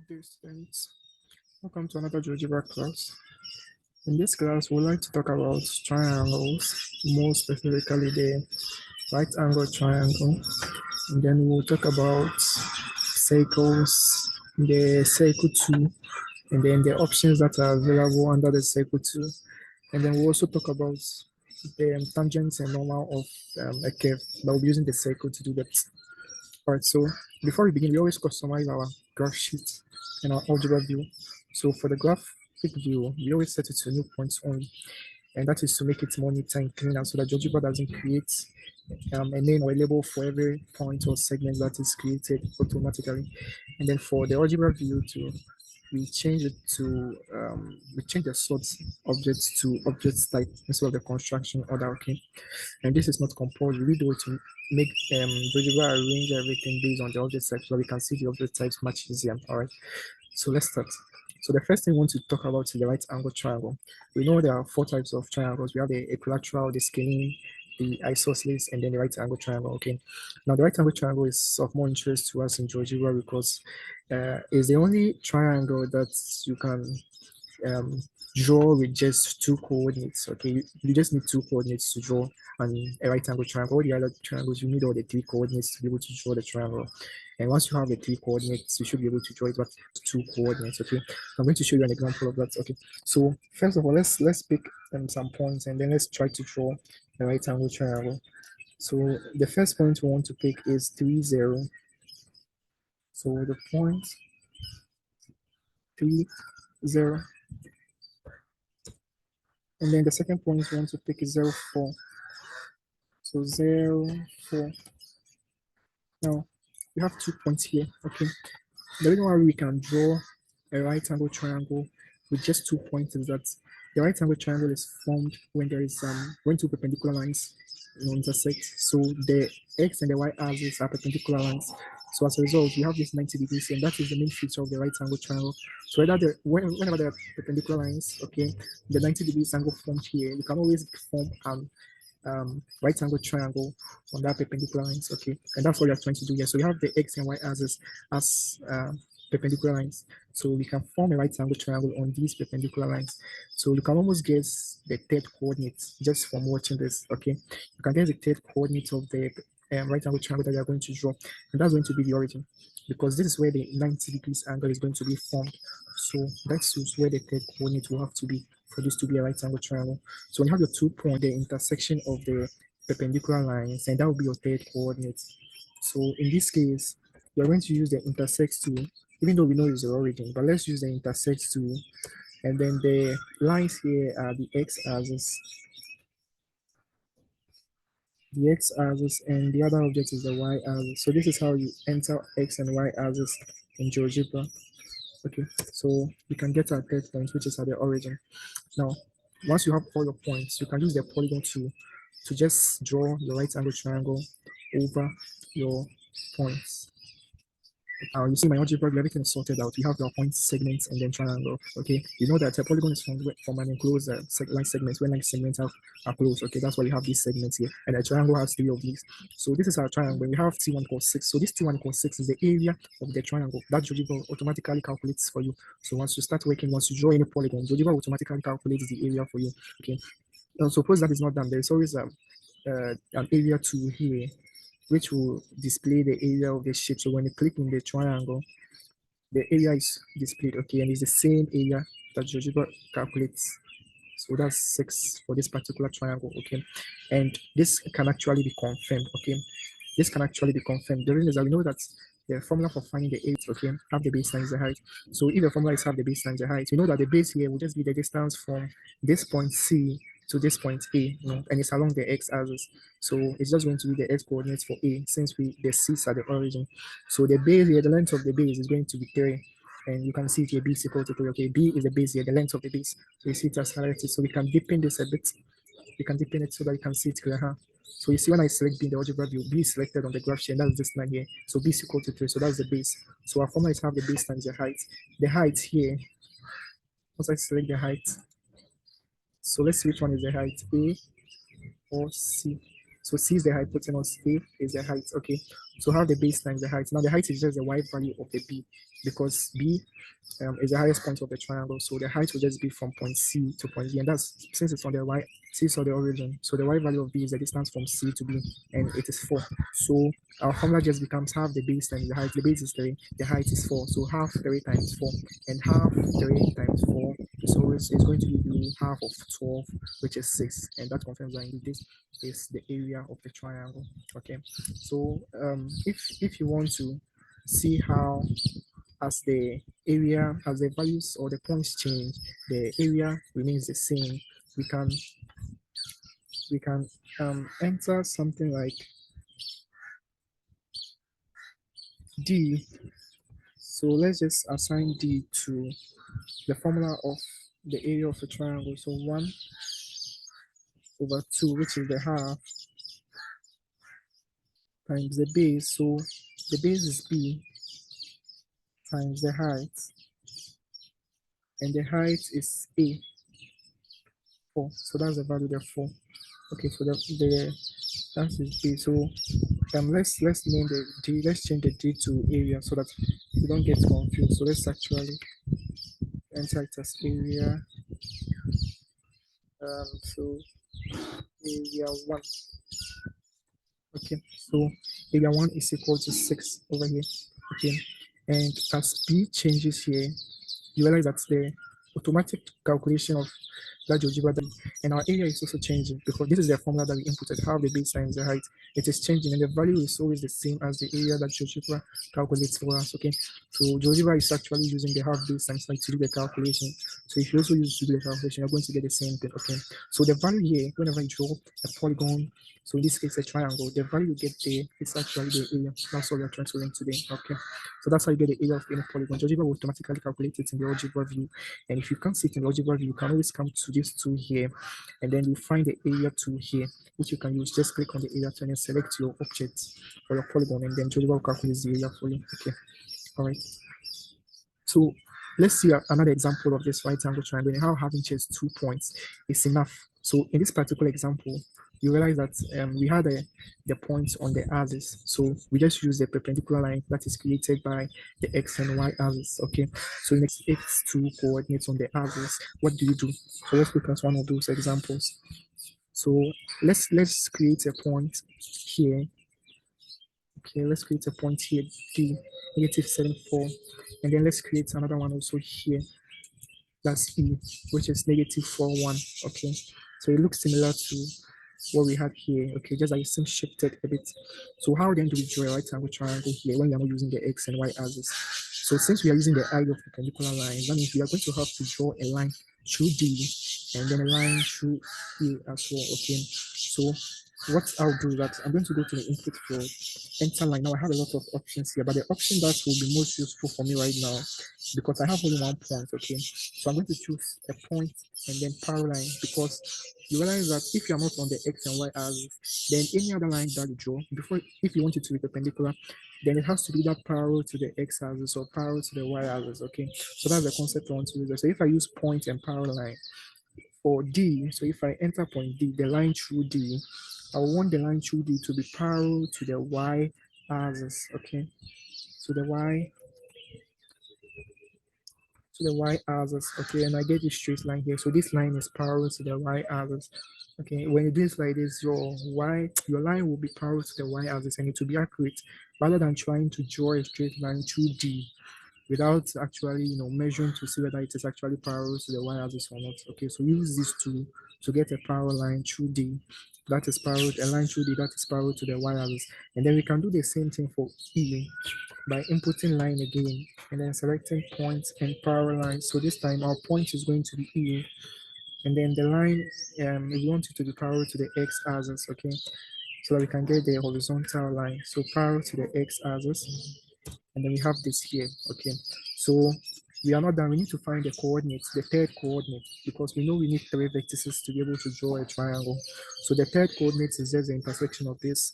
Good day, students. Welcome to another GeoGebra class. In this class, we'd like to talk about triangles, more specifically the right angle triangle. And then we'll talk about circles, the circle tool, and then the options that are available under the circle tool. And then we'll also talk about the tangents and normal of a curve, but we'll be using the circle to do that. All right, so before we begin, we always customize our graph sheet and our algebra view. So for the graphic view, we always set it to new points only, and that is to make it more neat and cleaner so that GeoGebra doesn't create a name or a label for every point or segment that is created automatically. And then for the algebra view too, we change it to we change the source objects to objects type instead of the construction order. Okay, and this is not compulsory. We do it to make GeoGebra arrange everything based on the object type so we can see the object types much easier. All right, so let's start. So the first thing we want to talk about is the right angle triangle. We know there are 4 types of triangles. We have the equilateral, the scalene, the isosceles, and then the right angle triangle. Okay, now the right angle triangle is of more interest to us in GeoGebra because it's the only triangle that you can draw with just 2 coordinates. Okay, you just need 2 coordinates to draw a right angle triangle. All the other triangles, you need all the 3 coordinates to be able to draw the triangle. And once you have the 3 coordinates, you should be able to draw it with 2 coordinates. Okay, I'm going to show you an example of that. Okay, so first of all, let's pick some points and then let's try to draw a right angle triangle. So the first point we want to pick is 3, 0. So the point 3, 0. And then the second point we want to pick is 0, 4. So 0, 4. Now we have 2 points here. Okay, the reason why we can draw a right angle triangle with just 2 points is that the right angle triangle is formed when there is when 2 perpendicular lines intersect. So the x and the y axis are perpendicular lines. So as a result, we have this 90 degrees, and that is the main feature of the right angle triangle. So whenever there are perpendicular lines, okay, the 90 degrees angle formed here, you can always form right angle triangle on that perpendicular lines. Okay, and that's what we are trying to do here. So we have the x and y axis as perpendicular lines, so we can form a right angle triangle on these perpendicular lines. So you can almost guess the third coordinate just from watching this. Okay, you can guess the third coordinate of the right angle triangle that you are going to draw, and that's going to be the origin, because this is where the 90 degrees angle is going to be formed. So that's where the third coordinate will have to be for this to be a right angle triangle. So when you have your 2 points, the intersection of the perpendicular lines, and that will be your third coordinate. So in this case, we're going to use the intersect tool, even though we know it's the origin, but let's use the intersect tool. And then the lines here are the x-axis, and the other object is the y-axis. So this is how you enter x and y-axis in GeoGebra. Okay, so you can get our third point, which is at the origin. Now, once you have all your points, you can use the polygon tool to just draw your right angle triangle over your points. You see my algebra, everything is sorted out. We have our point segments and then triangle. Okay, you know that a polygon is from an enclosed line segments where line segments are closed. Okay, that's why we have these segments here, and a triangle has 3 of these. So this is our triangle. We have T1 equals 6. So this T1 equals 6 is the area of the triangle that GeoGebra automatically calculates for you. So once you start working, once you draw any polygon, GeoGebra automatically calculates the area for you. Okay, now suppose that is not done. There is always an area tool here, which will display the area of the shape. So when you click in the triangle, the area is displayed. Okay, and it's the same area that GeoGebra calculates. So that's 6 for this particular triangle. Okay, and this can actually be confirmed. Okay, this can actually be confirmed. The reason is that we know that the formula for finding the 8, okay, half the base times the height. So if the formula is half the base times the height, we know that the base here will just be the distance from this point C to this point A, and it's along the x-axis. So it's just going to be the x coordinates for A, since the C's are the origin. So the base here, the length of the base is going to be 3. And you can see it here, B is equal to 3. Okay, B is the base here, the length of the base. So you see it as highlighted. So we can deepen this a bit. We can deepen it so that you can see it clear. So you see when I select B in the algebra view, B is selected on the graph sheet, and that's this line here. So B is equal to 3. So that's the base. So our formula is half the base times the height. The height here, once I select the height, so let's see which one is the height, A or C. So C is the hypotenuse, A is the height. Okay, So have the base times the height. Now the height is just the y value of the b, because b is the highest point of the triangle. So the height will just be from point C to point B, and that's since it's on the y, C is on the origin. So the y value of b is the distance from C to B, and it is 4. So our formula just becomes half the base times the height. The base is 3, the height is 4. So half 3 times 4, and half 3 times 4 is always is going to give you half of 12, which is 6, and that confirms that indeed this is the area of the triangle. Okay, so if you want to see how as the area, as the values or the points change, the area remains the same, we can enter something like D. So let's just assign D to the formula of the area of a triangle. So 1/2, which is the half, times the base. So the base is B times the height, and the height is A, 4. So that's the value there, 4. Okay, so the that is B. So let's name the D. Let's change the D to area so that you don't get confused. So let's actually enter it as area. So area 1. Okay, so area 1 is equal to 6 over here. Okay, and as B changes here, you realize that the automatic calculation of that GeoGebra, and our area is also changing because this is the formula that we inputted, how the base times the height. It is changing, and the value is always the same as the area that GeoGebra calculates for us. Okay, so GeoGebra is actually using the half base times height to do the calculation. So if you also use to do the calculation, you're going to get the same thing. Okay, so the value here, whenever you draw a polygon, so in this case a triangle, the value you get there is actually the area. That's all we're trying to learn today. Okay, so that's how you get the area of any polygon. GeoGebra will automatically calculate it in the algebra view. And if you can't see it in the algebra view, you can always come to this tool here, and then you find the area tool here, which you can use. Just click on the area tool and select your object or your polygon, and then GeoGebra will calculate the area for you. Okay, all right. So let's see another example of this right angle triangle and how having just 2 points is enough. So in this particular example, you realize that we had the points on the axis. So we just use the perpendicular line that is created by the x and y axis. Okay, so in x2 coordinates on the axis, what do you do? So let's look at one of those examples. So let's create a point here. Okay, let's create a point here, D, -74, and then let's create another one also here, that's E, which is -41. Okay, so it looks similar to what we had here. Okay, just like it seems shifted a bit. So how then do we draw a right angle triangle here when we are not using the x and y axis? So since we are using the eye of perpendicular lines, that means we are going to have to draw a line through D and then a line through E as well. Okay, so what I'll do is that I'm going to go to the input field, enter line. Now I have a lot of options here, but the option that will be most useful for me right now, because I have only one point. Okay, so I'm going to choose a point and then parallel line, because you realize that if you're not on the x and y axis, then any other line that you draw, before, if you want it to be perpendicular, then it has to be that parallel to the x axis or parallel to the y axis. Okay, so that's the concept I want to use. So if I use point and parallel line for D, so if I enter point D, the line through D, I want the line through D to be parallel to the y axis. Okay, so the y axis. Okay, and I get this straight line here. So this line is parallel to the y axis. Okay, when you do this like this, your line will be parallel to the y axis, and it will be accurate, rather than trying to draw a straight line through D without actually measuring to see whether it is actually parallel to the y axis or not. Okay, so use this to get a parallel line through D that is parallel, a line through D that is parallel to the y axis, and then we can do the same thing for E by inputting line again and then selecting point and parallel line. So this time our point is going to be E, and then the line, we want it to be parallel to the x axis. Okay, so that we can get the horizontal line, so parallel to the x axis, and then we have this here. Okay, so we are not done. We need to find the coordinates, the third coordinate, because we know we need 3 vertices to be able to draw a triangle. So the third coordinate is just the intersection of these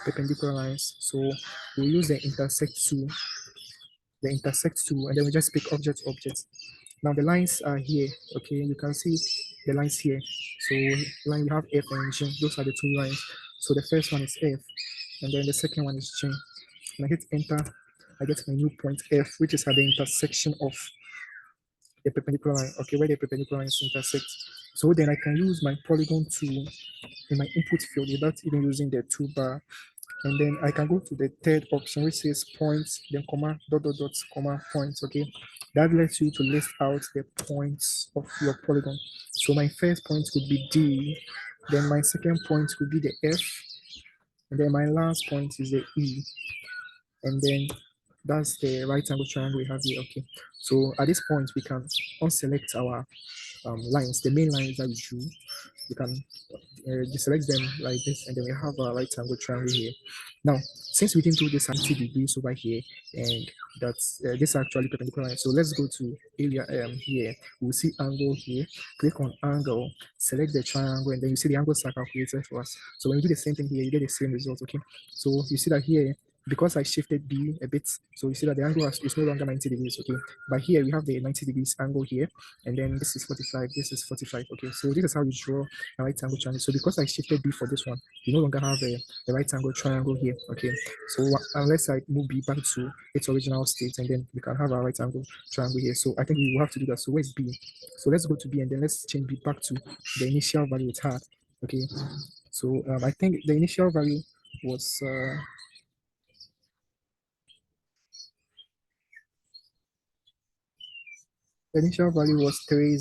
perpendicular lines. So we use the intersect tool, and then we just pick object. Now the lines are here. Okay, you can see the lines here. So line, we have F and G. Those are the 2 lines. So the first one is F. and then the second one is chain. When I hit enter, I get my new point F, which is at the intersection of the perpendicular line. Okay, where the perpendicular lines intersect. So then I can use my polygon tool in my input field without even using the toolbar. And then I can go to the third option, which says points, then comma, dot, dot, dot, comma, points. Okay, that lets you to list out the points of your polygon. So my first point would be D, then my second point would be the F, and then my last point is the E, and then that's the right angle triangle we have here. Okay, so at this point we can unselect our lines, the main lines that we drew. We can deselect them like this, and then we have a right angle triangle here. Now, since we didn't do this 90 degrees over here, and that's this is actually perpendicular line, so let's go to area here. We'll see angle here. Click on angle, select the triangle, and then you see the angles are calculated for us. So when you do the same thing here, you get the same result. Okay, so you see that here, because I shifted B a bit, so you see that the angle is no longer 90 degrees. Okay, but here we have the 90 degrees angle here, and then this is 45, this is 45. Okay, so this is how you draw a right angle triangle. So because I shifted B for this one, you no longer have a right angle triangle here. Okay, so unless I move B back to its original state, and then we can have a right angle triangle here. So I think we will have to do that. So where's B? So let's go to B, and then let's change B back to the initial value it had. Okay, so I think the initial value was the initial value was 30.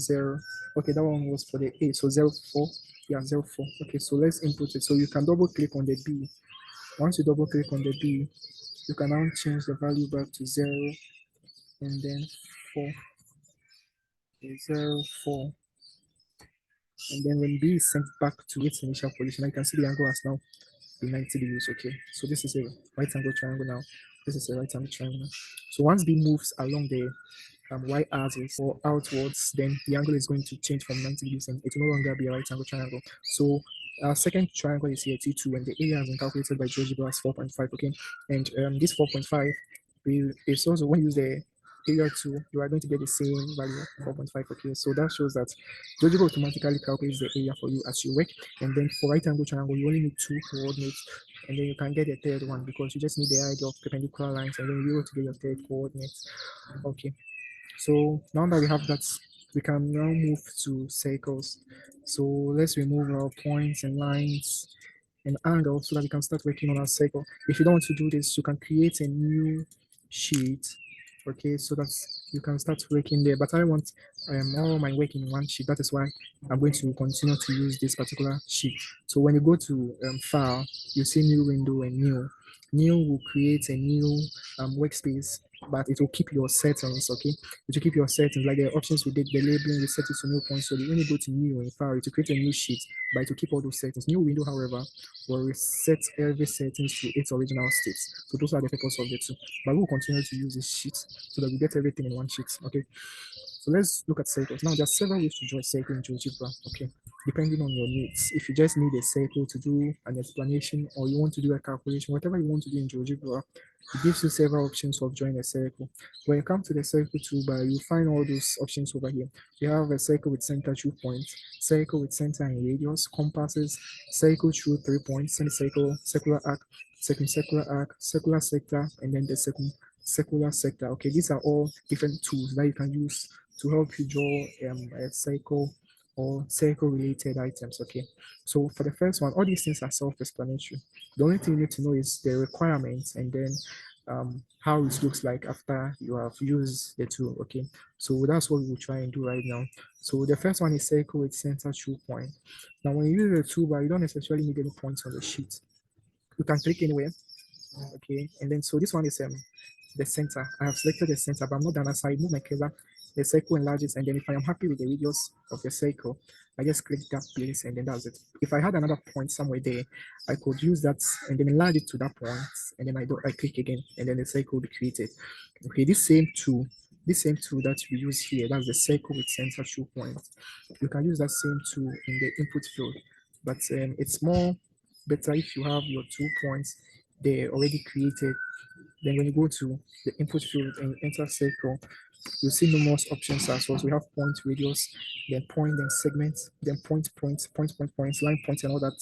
Okay, that one was for the A, so 04. Yeah, 04. Okay, so let's input it. So you can double click on the B. Once you double click on the B, you can now change the value back to 0, and then 4, 0, 4. And then when B is sent back to its initial position, you can see the angle has now been 90 degrees. Okay, so this is a right angle triangle now. This is a right angle triangle now. So once B moves along the y-axis or outwards, then the angle is going to change from 90 degrees, and it will no longer be a right angle triangle. So our second triangle is here, T2, and the area has been calculated by GeoGebra as 4.5. Okay, and this 4.5 is also, when you use the area 2, you are going to get the same value of 4.5. Okay, so that shows that GeoGebra automatically calculates the area for you as you work. And then for right angle triangle, you only need 2 coordinates, and then you can get a third one because you just need the idea of perpendicular lines, and then you're able to get your third coordinate. Okay, so now that we have that, we can now move to circles. So let's remove our points and lines and angles so that we can start working on our circle. If you don't want to do this, you can create a new sheet. Okay, so that you can start working there. But I want all my work in one sheet. That is why I'm going to continue to use this particular sheet. So when you go to file, you see new window and new. New will create a new workspace, but it will keep your settings. Okay, it will keep your settings, like the options we did, the labeling, we set it to new points. So when you go to new in file, it will create a new sheet, but it will keep all those settings. New window, however, will reset every settings to its original state. So those are the purpose of the two. But we'll continue to use this sheet so that we get everything in one sheet. Okay. So let's look at circles. Now, there are several ways to draw a circle in GeoGebra, okay, depending on your needs. If you just need a circle to do an explanation, or you want to do a calculation, whatever you want to do in GeoGebra, it gives you several options of drawing a circle. When you come to the circle toolbar, you find all those options over here. You have a circle with center 2 points, circle with center and radius, compasses, circle through 3 points, semicircle, circular arc, circumcircular arc, circular sector, and then the circular sector. Okay, these are all different tools that you can use to help you draw a cycle or circle related items. Okay, so for the first one, all these things are self-explanatory. The only thing you need to know is the requirements, and then how it looks like after you have used the tool. Okay, so that's what we will try and do right now. So the first one is circle with center 2 point. Now when you use the toolbar, you don't necessarily need any points on the sheet. You can click anywhere. Okay, and then so this one is the center. I have selected the center, but I'm not done. As I move my cursor, the circle enlarges, and then if I am happy with the radius of the circle, I just click that place, and then that's it. If I had another point somewhere there, I could use that and then enlarge it to that point, and then I click again, and then the circle will be created. Okay, this same tool that we use here, that's the circle with center 2 points. You can use that same tool in the input field, but it's more better if you have your 2 points there already created. Then when you go to the input field and enter circle, you'll see numerous options as well. So we have point, radius, then point, then segment, then point, points, line point, and all that.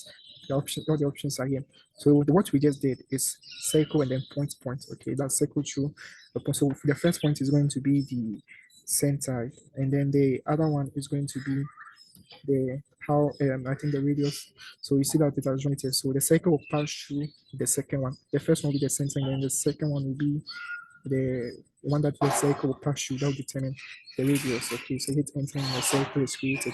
all the options are here. So what we just did is circle and then point, point. Okay, that's circle through the point. So the first point is going to be the center, and then the other one is going to be the how I think the radius. So you see that it has drawn it here. So the circle will pass through the second one. The first one will be the center, and then the second one will be the one that the circle will pass through. That will determine the radius. Okay, so hit enter and the circle is created.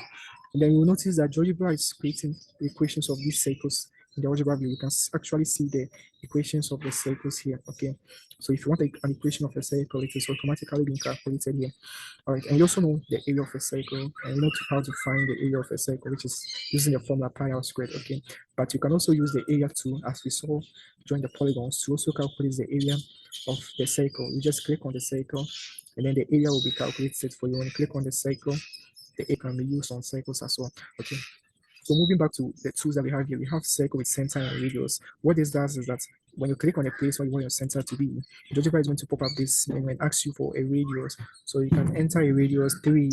And then you will notice that GeoGebra is creating the equations of these circles in the algebra view. You can actually see the equations of the circles here. Okay, so if you want an equation of a circle, it is automatically being calculated here. All right, and you also know the area of a circle, and you know how to find the area of a circle, which is using the formula pi r squared. Okay, but you can also use the area too, as we saw during the polygons, to also calculate the area of the circle. You just click on the circle, and then the area will be calculated for you. When you click on the circle, the area can be used on circles as well. Okay. So moving back to the tools that we have here, we have circle with center and radius. What this does is that when you click on a place where you want your center to be, GeoGebra is going to pop up this menu and ask you for a radius. So you can enter a radius 3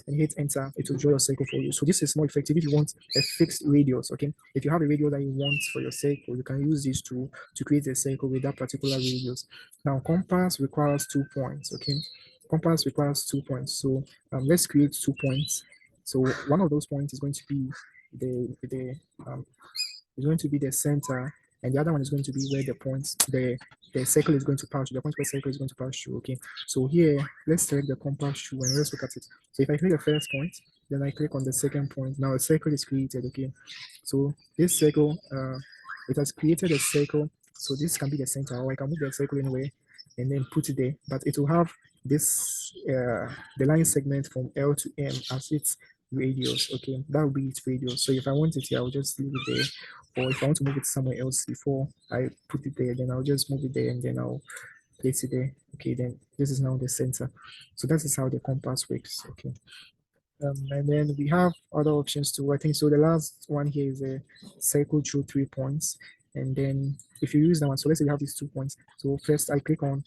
and hit enter. It will draw your circle for you. So this is more effective if you want a fixed radius. Okay, if you have a radius that you want for your circle, you can use this tool to create a circle with that particular radius. Now compass requires 2 points. Okay, compass requires 2 points. So let's create 2 points. So one of those points is going to be the is going to be the center, and the other one is going to be where the points the circle is going to pass through. The point where circle is going to pass through. Okay, so here let's select the compass through and let's look at it. So if I click the first point, then I click on the second point. Now a circle is created. Okay, so this circle it has created a circle. So this can be the center, or I can move the circle anywhere and then put it there, but it will have this the line segment from L to M as its radius. Okay, that will be its radius. So if I want it here, I'll just leave it there, or if I want to move it somewhere else before I put it there, then I'll just move it there and then I'll place it there. Okay, then this is now the center. So that is how the compass works. Okay, and then we have other options too. I think so. The last one here is a circle through 3 points, and then if you use that one, so let's say we have these 2 points. So first I click on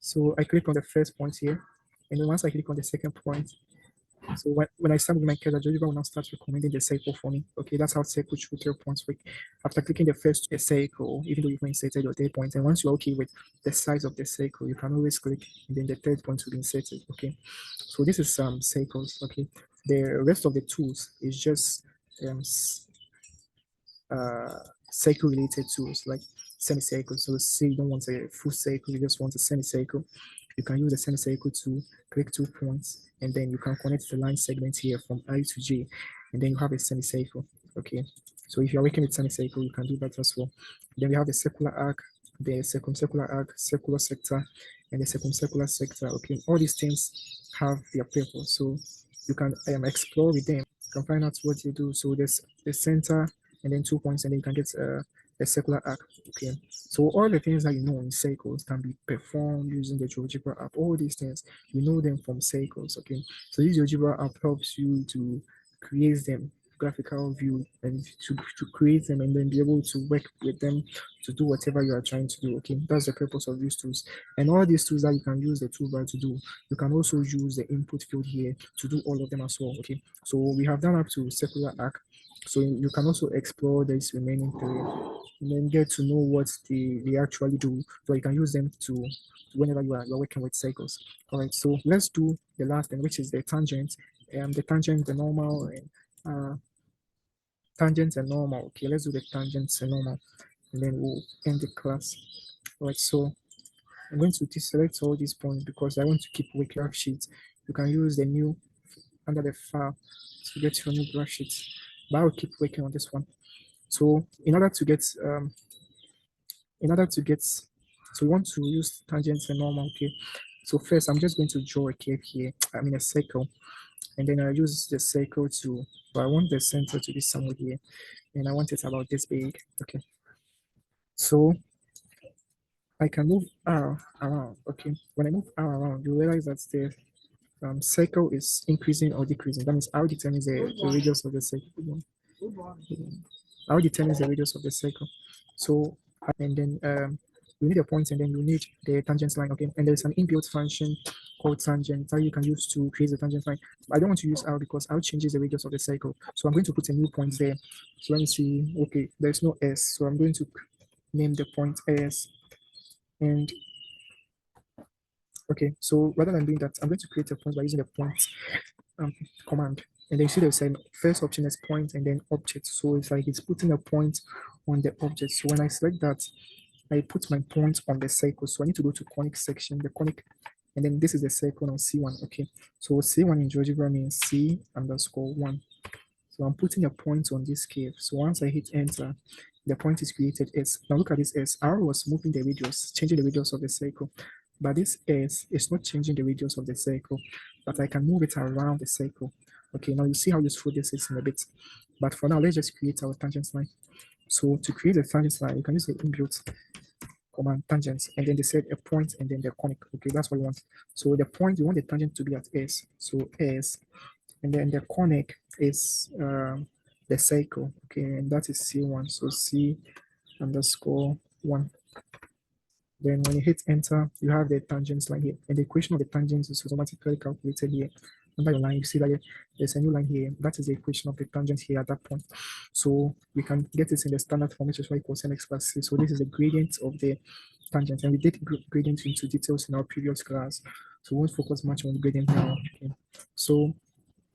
the first point here, and then once I click on the second point, so when I start with my cursor, GeoGebra will now start recommending the circle for me. Okay, that's how circle through 3 points work. After clicking the first circle, even though you've inserted your 3rd point, and once you're okay with the size of the circle, you can always click, and then the 3rd point will be inserted. Okay, so this is some circles. Okay, the rest of the tools is just circle related tools like semicircle. So say you don't want a full circle, you just want a semicircle. You can use the semicircle to click 2 points, and then you can connect the line segment here from I to J, and then you have a semicircle. Okay, so if you're working with semicircle, you can do that as well. Then we have the circular arc, the circumcircular arc, circular sector, and the circumcircular sector. Okay, all these things have their purpose, so you can explore with them. You can find out what you do. So there's the center, and then 2 points, and then you can get a circular arc. Okay, so all the things that you know in circles can be performed using the GeoGebra app. All these things you know them from circles. Okay, so this GeoGebra app helps you to create them graphical view and to create them and then be able to work with them to do whatever you are trying to do. Okay, that's the purpose of these tools. And all these tools that you can use the toolbar to do, you can also use the input field here to do all of them as well. Okay, so we have done up to circular arc, so you can also explore this remaining 3 and then get to know what they actually do, so you can use them to whenever you're working with circles. All right, so let's do the last thing, which is the tangent. The tangent, the normal, and tangents and normal. Okay, let's do the tangents and normal, and then we'll end the class. All right, so I'm going to deselect all these points because I want to keep with graph sheets. You can use the new under the file to get your new graph sheet, but I'll keep working on this one. So in order to get so we want to use tangents and normal. Okay, so first I'm just going to draw a curve here, I mean a circle, and then I use the circle to, but I want the center to be somewhere here, and I want it about this big. Okay, so I can move R around. Okay, when I move R around, you realize that the circle is increasing or decreasing. That means R determines the radius of the circle. R determines the radius of the circle. So and then you need a point and then you need the tangent line, okay? And there's an inbuilt function called tangent that you can use to create the tangent line. I don't want to use R because R changes the radius of the cycle. So I'm going to put a new point there. So let me see. Okay, there's no S. So I'm going to name the point S. And okay, so rather than doing that, I'm going to create a point by using the point command. And then you see there's a first option is point and then object. So it's like it's putting a point on the object. So when I select that, I put my point on the circle. So I need to go to conic section, the conic, and then this is the circle on C1. Okay, so C1 in GeoGebra means C underscore 1. So I'm putting a point on this curve. So once I hit enter, the point is created S. Now look at this S. R was moving the radius, changing the radius of the circle. But this S is not changing the radius of the circle, but I can move it around the circle. Okay, now you see how useful this is in a bit. But for now, let's just create our tangent line. So to create a tangent line, you can use the inbuilt command tangents, and then they said a point and then the conic. Okay, that's what you want. So the point, you want the tangent to be at S. So S, and then the conic is the circle. Okay, and that is C1. So C underscore 1. Then when you hit enter, you have the tangents line here. And the equation of the tangents is automatically calculated here. Under your line, you see that there's a new line here. That is the equation of the tangent here at that point. So we can get it in the standard form, which is y equals mx plus c. So this is the gradient of the tangent. And we did gradient into details in our previous class. So we won't focus much on gradient now. Okay. So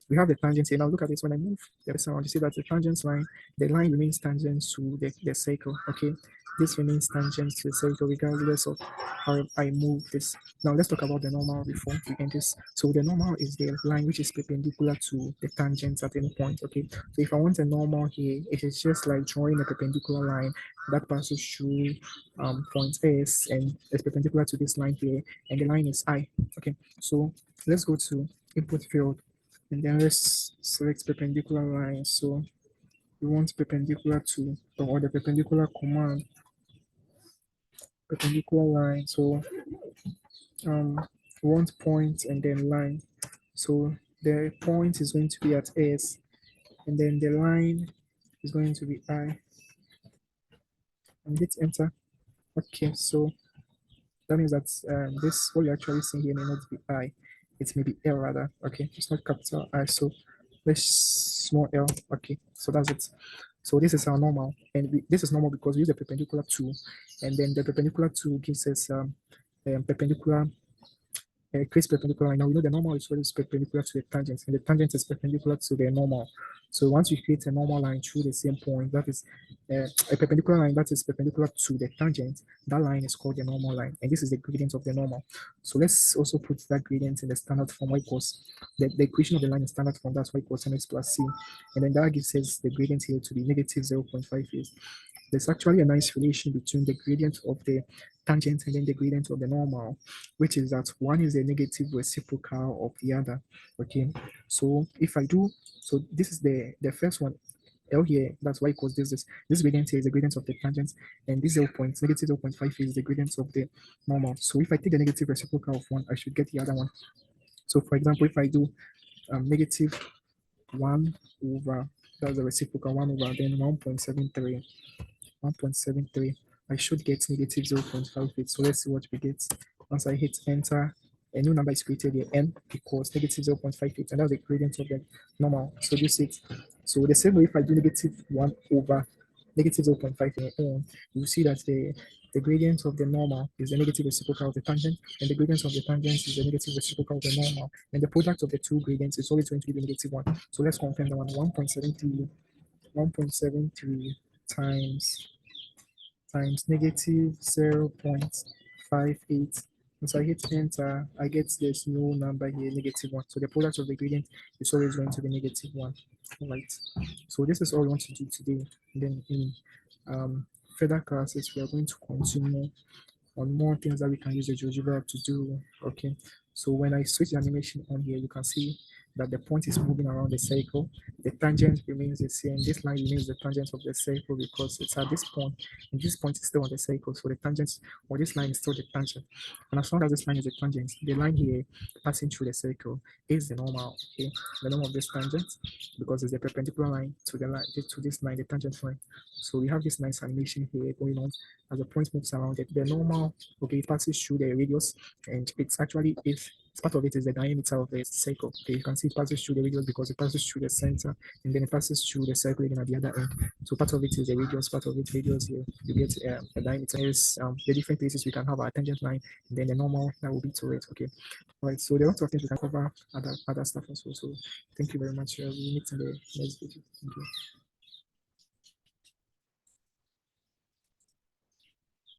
we have the tangent here. Now look at this. When I move the other around, you see that the tangent line, the line remains tangent to the circle. Okay, this remains tangent to the circle regardless of how I move this. Now let's talk about the normal before we end this. So the normal is the line which is perpendicular to the tangent at any point. Okay, so if I want a normal here, it is just like drawing a perpendicular line that passes through point S and is perpendicular to this line here, and the line is I. Okay, so let's go to input field. And then let's select perpendicular line. So we want perpendicular to, or the perpendicular command, perpendicular line. So we want point and then line. So the point is going to be at S, and then the line is going to be I. And hit enter. Okay, so that means that this, what you're actually seeing here may not be I, it may be L rather. Okay, it's not capital I. So let's small L. Okay, so that's it. So this is our normal, and this is normal because we use a perpendicular 2, and then the perpendicular 2 gives us perpendicular, creates perpendicular line. Now we know the normal is always perpendicular to the tangent, and the tangent is perpendicular to the normal. So once we create a normal line through the same point, that is a perpendicular line that is perpendicular to the tangent, that line is called the normal line, and this is the gradient of the normal. So let's also put that gradient in the standard form, y equals the equation of the line in standard form, that's y equals mx plus c, and then that gives us the gradient here to be negative 0.58. There's actually a nice relation between the gradient of the tangent and then the gradient of the normal, which is that one is the negative reciprocal of the other. Okay, so if I do, so this is the first one, L here, that's y equals this gradient here is the gradient of the tangent, and this negative 0.5 is the gradient of the normal. So if I take the negative reciprocal of one, I should get the other one. So for example, if I do negative 1 over, that's the reciprocal 1 over, then 1.73, I should get negative 0.58. So let's see what we get. Once I hit enter, a new number is created here, n equals negative 0.58, and that's the gradient of the normal. So this it. So the same way, if I do negative 1 over negative 0.5, you see that the gradient of the normal is the negative reciprocal of the tangent, and the gradient of the tangent is the negative reciprocal of the normal, and the product of the two gradients is always going to be the negative one. So let's confirm that one. 1.73 times negative 0.58. Once I hit enter, I get this new number here, negative 1. So the product of the gradient is always going to be negative 1. All right. So this is all I want to do today. And then in further classes, we are going to continue on more things that we can use the GeoGebra to do. Okay. So when I switch the animation on here, you can see that the point is moving around the circle. The tangent remains the same. This line remains the tangent of the circle because it's at this point, and this point is still on the circle. So the tangent or this line is still the tangent. And as long as this line is the tangent, the line here passing through the circle is the normal. Okay, the normal of this tangent because it's the perpendicular line to the line to this line, the tangent line. So we have this nice animation here going on as the point moves around it. The normal, okay, it passes through the radius, and it's actually if part of it is the diameter of the circle. Okay, you can see it passes through the radius because it passes through the center, and then it passes through the circle again at the other end. So part of it is the radius, part of it radius here. You get the diameter is the different places we can have our tangent line, and then the normal that will be to it. Okay, all right. So there are lots of things we can cover other stuff as well. So thank you very much. We meet in the next video. Thank you.